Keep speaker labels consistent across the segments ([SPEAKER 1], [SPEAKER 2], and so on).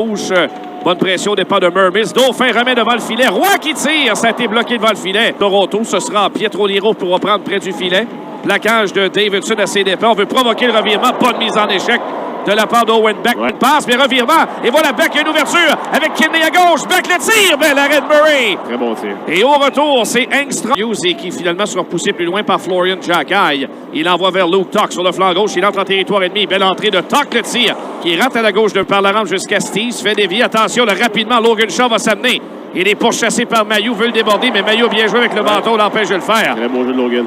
[SPEAKER 1] Gauche, bonne pression au départ de Mermis. Dauphin remet devant le filet. Roy qui tire. Ça a été bloqué devant le filet. Toronto, ce sera Pietro Liro pour reprendre près du filet. Plaquage de Davidson à ses dépens. On veut provoquer le revirement. Bonne mise en échec de la part d'Owen Beck. Ouais. Passe, mais revirement. Et voilà Beck, il y a une ouverture avec Kidney à gauche. Beck le tire. Bel arrêt de Murray.
[SPEAKER 2] Très bon tir.
[SPEAKER 1] Et au retour, c'est Engstrom qui finalement sera poussé plus loin par Florian Jacquet. Il envoie vers Luke Tuck sur le flanc gauche. Il entre en territoire ennemi. Belle entrée de Tuck le tir qui rate à la gauche de par la rampe jusqu'à Steve. Fait dévier. Attention, là, rapidement, Logan Shaw va s'amener. Il est pourchassé par Mailloux. Veut le déborder, mais Mailloux bien joué avec le bâton. L'empêche de le faire.
[SPEAKER 2] Très bon jeu de Logan.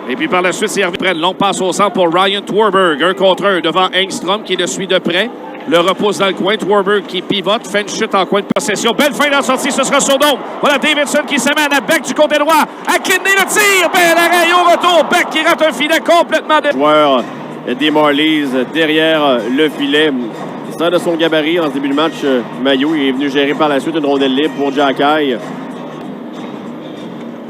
[SPEAKER 1] Et puis par la suite, c'est Hervé près. Long passe au centre pour Ryan Twerberg. 1 contre 1 devant Engstrom qui le suit de près. Le repousse dans le coin. Twerberg qui pivote. Fait une chute en coin de possession. Belle fin dans sortie. Ce sera Sodome. Voilà Davidson qui s'amène à Beck du côté droit. À Kidney le tir. Bel arrêt. Et au retour, Beck qui rate un filet complètement.
[SPEAKER 2] Joueur des Marlies derrière le filet. C'est de son gabarit en ce début de match. Mailloux est venu gérer par la suite une rondelle libre pour Jacquet.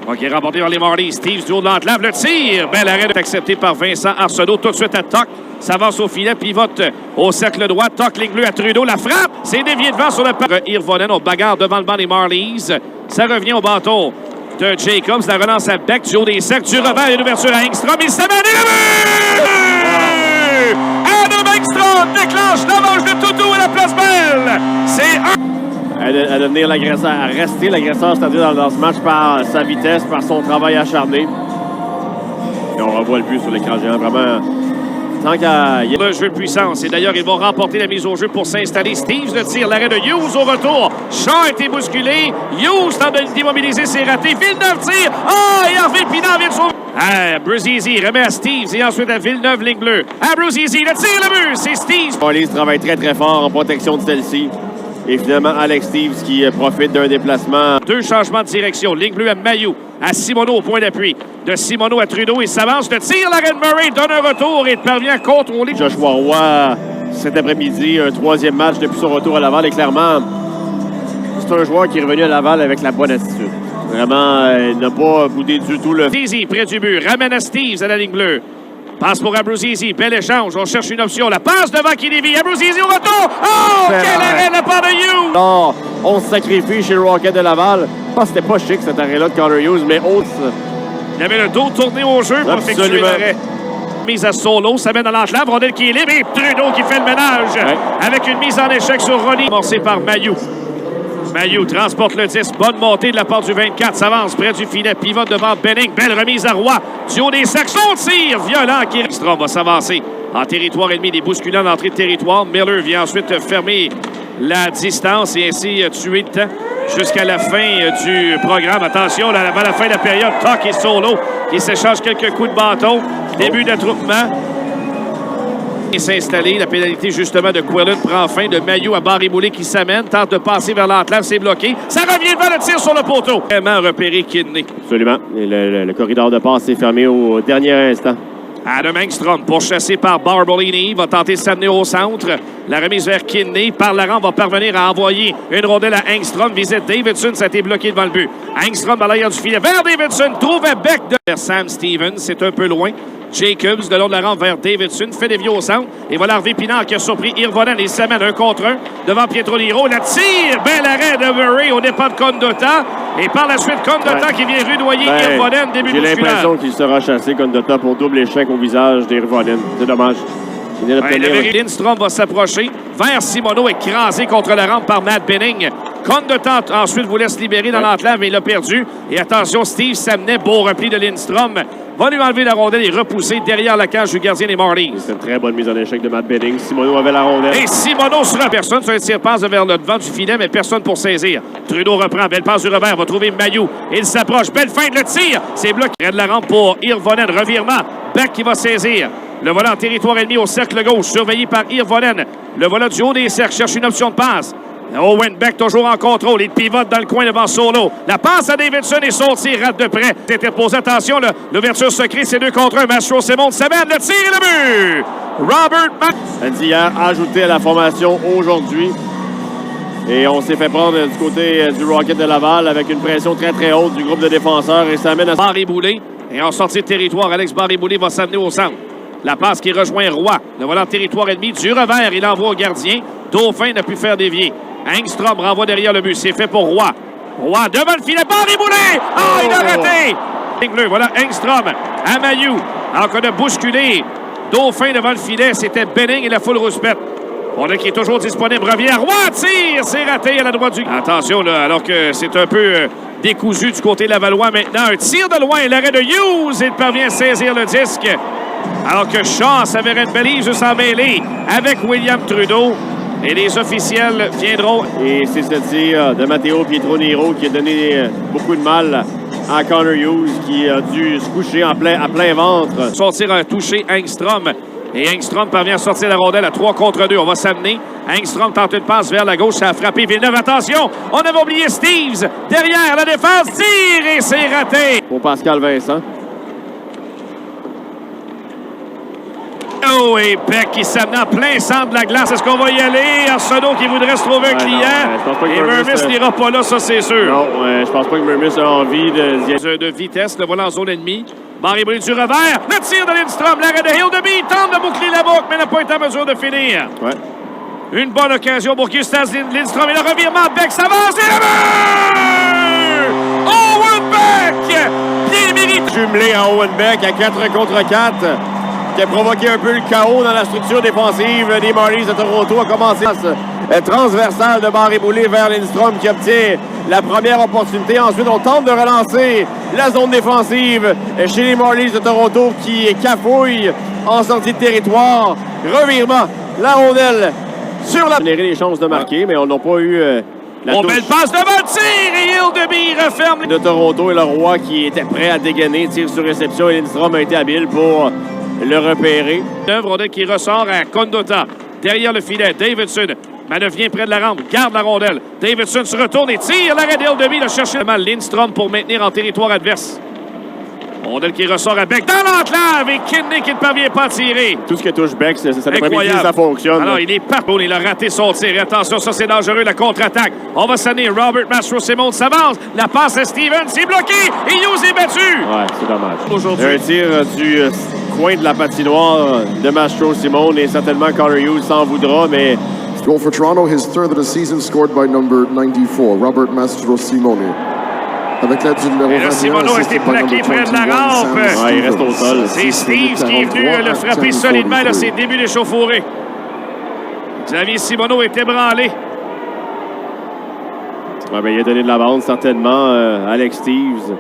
[SPEAKER 1] OK, remporté par les Marlies. Steve du haut de l'entlave. Le tir. Bel arrêt accepté par Vincent Arsenault. Tout de suite à Tuck. S'avance au filet. Pivote au cercle droit. Tuck, ligne bleue à Trudeau. La frappe. C'est dévié devant sur le pas. Irvonen. On bagarre devant le banc des Marlies. Ça revient au bâton de Jacobs. La relance à Beck du haut des cercles. Du revers et l'ouverture à Engstrom. Il s'amène. Adam Engstrom déclenche la manche de Toutou à la place belle. C'est un...
[SPEAKER 2] À devenir l'agresseur, à rester l'agresseur, c'est-à-dire dans ce match par sa vitesse, par son travail acharné. Et on revoit le but sur l'écran géant, vraiment. Tant qu'à...
[SPEAKER 1] Le jeu de puissance. Et d'ailleurs, ils vont remporter la mise au jeu pour s'installer. Steve le tire, l'arrêt de Hughes au retour. Shaw a été bousculé. Hughes tente de l'immobiliser, c'est raté. Villeneuve tire. Et Hervé Pinard vient de sauver. Bruzzese remet à Steve et ensuite à Villeneuve, ligne bleue. Bruzzese, le tire, le but. C'est Steve.
[SPEAKER 2] Marlies travaille très, très fort en protection de celle-ci. Et finalement, Alex Steves qui profite d'un déplacement.
[SPEAKER 1] 2 changements de direction. Ligne bleue à Mailloux, à Simoneau au point d'appui. De Simoneau à Trudeau, il s'avance, le tire, l'arrêt de Murray, donne un retour et parvient à contrôler.
[SPEAKER 2] Joshua Roy, cet après-midi, un 3e match depuis son retour à Laval. Et clairement, c'est un joueur qui est revenu à Laval avec la bonne attitude. Vraiment, il n'a pas boudé du tout le...
[SPEAKER 1] Bruzzese près du but, ramène à Steves à la ligne bleue. Passe pour Bruzzese, bel échange, on cherche une option. La passe devant qui dévie, Bruzzese au retour! Quel arrêt de la part de Hughes!
[SPEAKER 2] Non, on se sacrifie chez le Rocket de Laval. Je pense que c'était pas chic cet arrêt-là de Connor Hughes, mais autre.
[SPEAKER 1] Il avait le dos tourné au jeu pour effectuer l'arrêt. Mise à solo, ça mène dans l'enclave, rondelle qui est libre et Trudeau qui fait le ménage avec une mise en échec sur Ronnie. Amorcé par Mailloux. Mailloux transporte le 10. Bonne montée de la part du 24. S'avance près du filet. Pivote devant Benning. Belle remise à Roy. Du haut des sacs. Son tir violent qui Engstrom va s'avancer en territoire ennemi. Des bousculants d'entrée de territoire. Miller vient ensuite fermer la distance et ainsi tuer le temps jusqu'à la fin du programme. Attention, là, avant la fin de la période, Tuck et Solo qui s'échangent quelques coups de bâton. Début d'attroupement. Et s'installer. La pénalité, justement, de Quillen prend fin. De Mailloux à Barry-Boulet qui s'amène. Tente de passer vers l'enclave. C'est bloqué. Ça revient devant le tir sur le poteau. Vraiment repéré Kidney.
[SPEAKER 2] Absolument. Et le corridor de passe est fermé au dernier instant.
[SPEAKER 1] Adam Engstrom, pourchassé par Barbolini, va tenter de s'amener au centre. La remise vers Kidney. Par la rampe, va parvenir à envoyer une rondelle à Engstrom. Visite Davidson, ça a été bloqué devant le but. Engstrom à l'arrière du filet. Vers Davidson, trouve un Beck vers Sam Stevens. C'est un peu loin. Jacobs, de long de la rampe vers Davidson, fait dévier au centre. Et voilà Hervé Pinard qui a surpris Irvonen et s'amène 1 contre 1 devant Pietro Liro. La tire, bel arrêt de Murray au départ de Condotta. Et par la suite, Condotta qui vient rudoyer Irvonen, début
[SPEAKER 2] J'ai
[SPEAKER 1] musculaire.
[SPEAKER 2] l'impression qu'il sera chassé, Condotta, pour double échec au visage d'Irvonen. C'est dommage.
[SPEAKER 1] Lindstrom va s'approcher vers Simoneau, écrasé contre la rampe par Matt Benning. Condotta ensuite vous laisse libérer dans l'enclave, mais il l'a perdu. Et attention, Steve s'amenait, beau repli de Lindstrom. Va lui enlever la rondelle et repousser derrière la cage du gardien des Marlies.
[SPEAKER 2] C'est une très bonne mise en échec de Matt Benning. Simoneau avait la rondelle.
[SPEAKER 1] Et Simoneau sera personne sur un tir-passe vers le devant du filet, mais personne pour saisir. Trudeau reprend, belle passe du revers, va trouver Mailloux. Il s'approche, belle fin de le tir. C'est bloqué. Près de la rampe pour Irvonen, revirement. Beck qui va saisir. Le voilà en territoire ennemi au cercle gauche, surveillé par Irvonen. Le voilà du haut des cercles, cherche une option de passe. Owen Beck toujours en contrôle. Il pivote dans le coin devant Solo. La passe à Davidson et son tir rate de près. C'était posé, attention, l'ouverture secrète, c'est 2 contre 1. Mastro Simon s'amène, le tir et le but! Robert
[SPEAKER 2] Andy hier ajouté à la formation aujourd'hui. Et on s'est fait prendre du côté du Rocket de Laval avec une pression très très haute du groupe de défenseurs. Et ça amène à...
[SPEAKER 1] Barry-Boulet. Et en sortie de territoire, Alex Barry-Boulet va s'amener au centre. La passe qui rejoint Roy. Le voilà en territoire ennemi. Du revers, il envoie au gardien. Dauphin n'a pu faire dévier. Engstrom renvoie derrière le but. C'est fait pour Roy. Roy devant le filet. Barré-Boulet! Ah, il a raté! Ligne bleue, voilà Engstrom à Mailloux. Alors qu'on a bousculé Dauphin devant le filet. C'était Benning et la foule rouspette. On a qui est toujours disponible. Revient. Roy tire. C'est raté à la droite du... Attention, là, alors que c'est un peu décousu du côté de Lavallois maintenant. Un tir de loin. L'arrêt de Hughes. Il parvient à saisir le disque. Alors que Shaw s'avérait une belle juste en mêlée avec William Trudeau. Et les officiels viendront.
[SPEAKER 2] Et c'est ce tir de Matteo Pietronero qui a donné beaucoup de mal à Connor Hughes qui a dû se coucher à plein ventre.
[SPEAKER 1] Sortir un touché Engstrom. Et Engstrom parvient à sortir la rondelle à 3 contre 2. On va s'amener. Engstrom tente une passe vers la gauche. Ça a frappé Villeneuve. Attention! On avait oublié Steves. Derrière la défense. Tire et c'est raté.
[SPEAKER 2] Pour Pascal Vincent.
[SPEAKER 1] Oh, et Beck qui s'amène en plein centre de la glace. Est-ce qu'on va y aller? Arsenault qui voudrait se trouver un client. Et Mermis n'ira pas là, ça c'est sûr.
[SPEAKER 2] Non, je pense pas que Mermis a envie de
[SPEAKER 1] vitesse. Le voilà en zone ennemie. Barré-Boulet du revers. Le tir de Lindstrom. L'arrêt de Hildeby. Tente de boucler la boucle, mais n'a pas été en mesure de finir.
[SPEAKER 2] Ouais.
[SPEAKER 1] Une bonne occasion pour Gustas Lindstrom. Et le revirement. Beck s'avance. Et le but! Owen Beck! Bien mérité.
[SPEAKER 2] Jumelé à Owen Beck à 4 contre 4. Qui a provoqué un peu le chaos dans la structure défensive des Marlies de Toronto. A commencé transversale de Barré-Boulet vers Lindstrom qui obtient la première opportunité. Ensuite, on tente de relancer la zone défensive chez les Marlies de Toronto qui cafouillent en sortie de territoire. Revirement, la rondelle sur la... générer les chances de marquer, mais on n'a pas eu la touche.
[SPEAKER 1] Belle passe devant le tir et Hildeby referme.
[SPEAKER 2] De Toronto et le Roi qui était prêt à dégainer, tir sur réception et Lindstrom a été habile pour le repérer.
[SPEAKER 1] Rondelle qui ressort à Condota. Derrière le filet, Davidson. Manœuvre vient près de la rampe, garde la rondelle. Davidson se retourne et tire. L'arrêt d'Hildeby. Il a cherché le mal Lindstrom pour maintenir en territoire adverse. Rondelle qui ressort à Beck dans l'enclave et Kidney qui ne parvient pas à tirer.
[SPEAKER 2] Tout ce qui touche Beck, ça ça fonctionne.
[SPEAKER 1] Alors, il est partout. Il a raté son tir. Et attention, ça c'est dangereux, la contre-attaque. On va sonner. Robert Mastro-Simone s'avance. La passe à Stevens. C'est bloqué. Et Hughes est battu.
[SPEAKER 2] Ouais, c'est dommage.
[SPEAKER 1] Aujourd'hui.
[SPEAKER 2] Un tir du coin de la patinoire de Mastro-Simone et certainement Connor Hughes s'en voudra, mais...
[SPEAKER 3] Goal for Toronto, his third of the season, scored by number 94, Robert Mastro-Simone. Avec l'aide du numéro 21,
[SPEAKER 1] Simoneau resté plaqué près de la rampe.
[SPEAKER 2] Ouais, il reste au sol.
[SPEAKER 1] C'est Steve qui est venu le frapper solidement. Là, c'est début d'échauffourée. Xavier Simoneau est ébranlé.
[SPEAKER 2] Ouais, ben, il a donné de la bande, certainement, Alex Steves.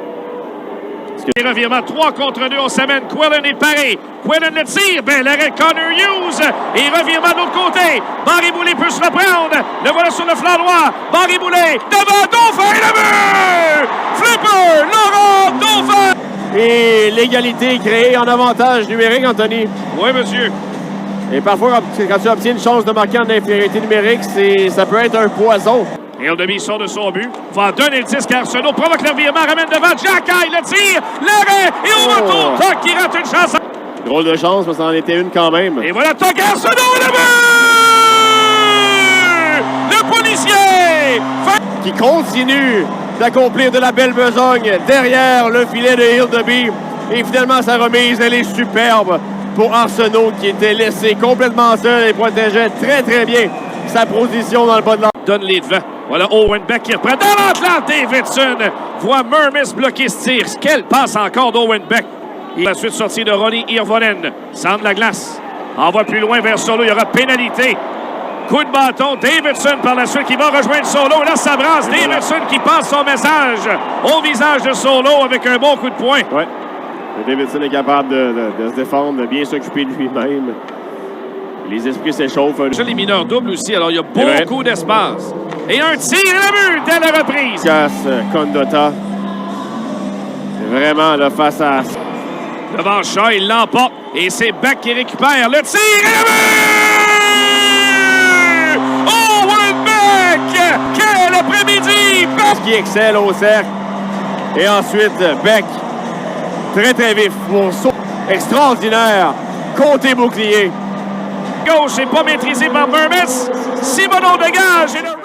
[SPEAKER 1] Les revirements 3 contre 2, on s'amène. Quillen est paré. Quillen le tire. Ben, l'arrêt Connor Hughes. Et revirement de l'autre côté. Barré-Boulet peut se reprendre. Le voilà sur le flanc droit. Barré-Boulet devant Dauphin. Le but! Flipper! Laurent Dauphin!
[SPEAKER 2] Et l'égalité créée en avantage numérique, Anthony.
[SPEAKER 1] Oui, monsieur.
[SPEAKER 2] Et parfois, quand tu obtiens une chance de marquer en infériorité numérique, ça peut être un poison.
[SPEAKER 1] Et Hildeby sort de son but. Va donner le disque à Arsenault. Provoque le revirement. Ramène devant. Jacky le tire. L'arrêt. Et au retour, Toc qui rate une chance.
[SPEAKER 2] Drôle de chance, mais ça en était une quand même.
[SPEAKER 1] Et voilà Toc Arsenault. Le but! Le policier!
[SPEAKER 2] Qui continue d'accomplir de la belle besogne derrière le filet de Hildeby. Et finalement, sa remise, elle est superbe pour Arsenault qui était laissé complètement seul et protégeait très, très bien sa position dans le bas de la...
[SPEAKER 1] Donne les devants. Voilà Owen Beck qui reprend dans l'entrée. Davidson voit Mermis bloquer ce tir. Quelle passe encore d'Owen Beck. Et la suite sortie de Ronnie Hirvonen. Centre de la glace. Envoie plus loin vers Solo. Il y aura pénalité. Coup de bâton. Davidson par la suite qui va rejoindre Solo. Là, ça brasse. Davidson qui passe son message au visage de Solo avec un bon coup de poing.
[SPEAKER 2] Oui. Davidson est capable de se défendre, de bien s'occuper de lui-même. Les esprits s'échauffent.
[SPEAKER 1] Les mineurs doubles aussi. Alors, il y a beaucoup d'espace. Et un tir et le but dès la reprise.
[SPEAKER 2] Casse Condota. C'est vraiment là, face à...
[SPEAKER 1] Devant Shaw, il l'emporte. Et c'est Beck qui récupère le tir et le but! Owen Beck! Quel après-midi!
[SPEAKER 2] Qui excelle au cercle. Et ensuite, Beck, très très vif pour saut extraordinaire. Côté bouclier.
[SPEAKER 1] Gauche n'est pas maîtrisé par Mermis. Simoneau dégage et le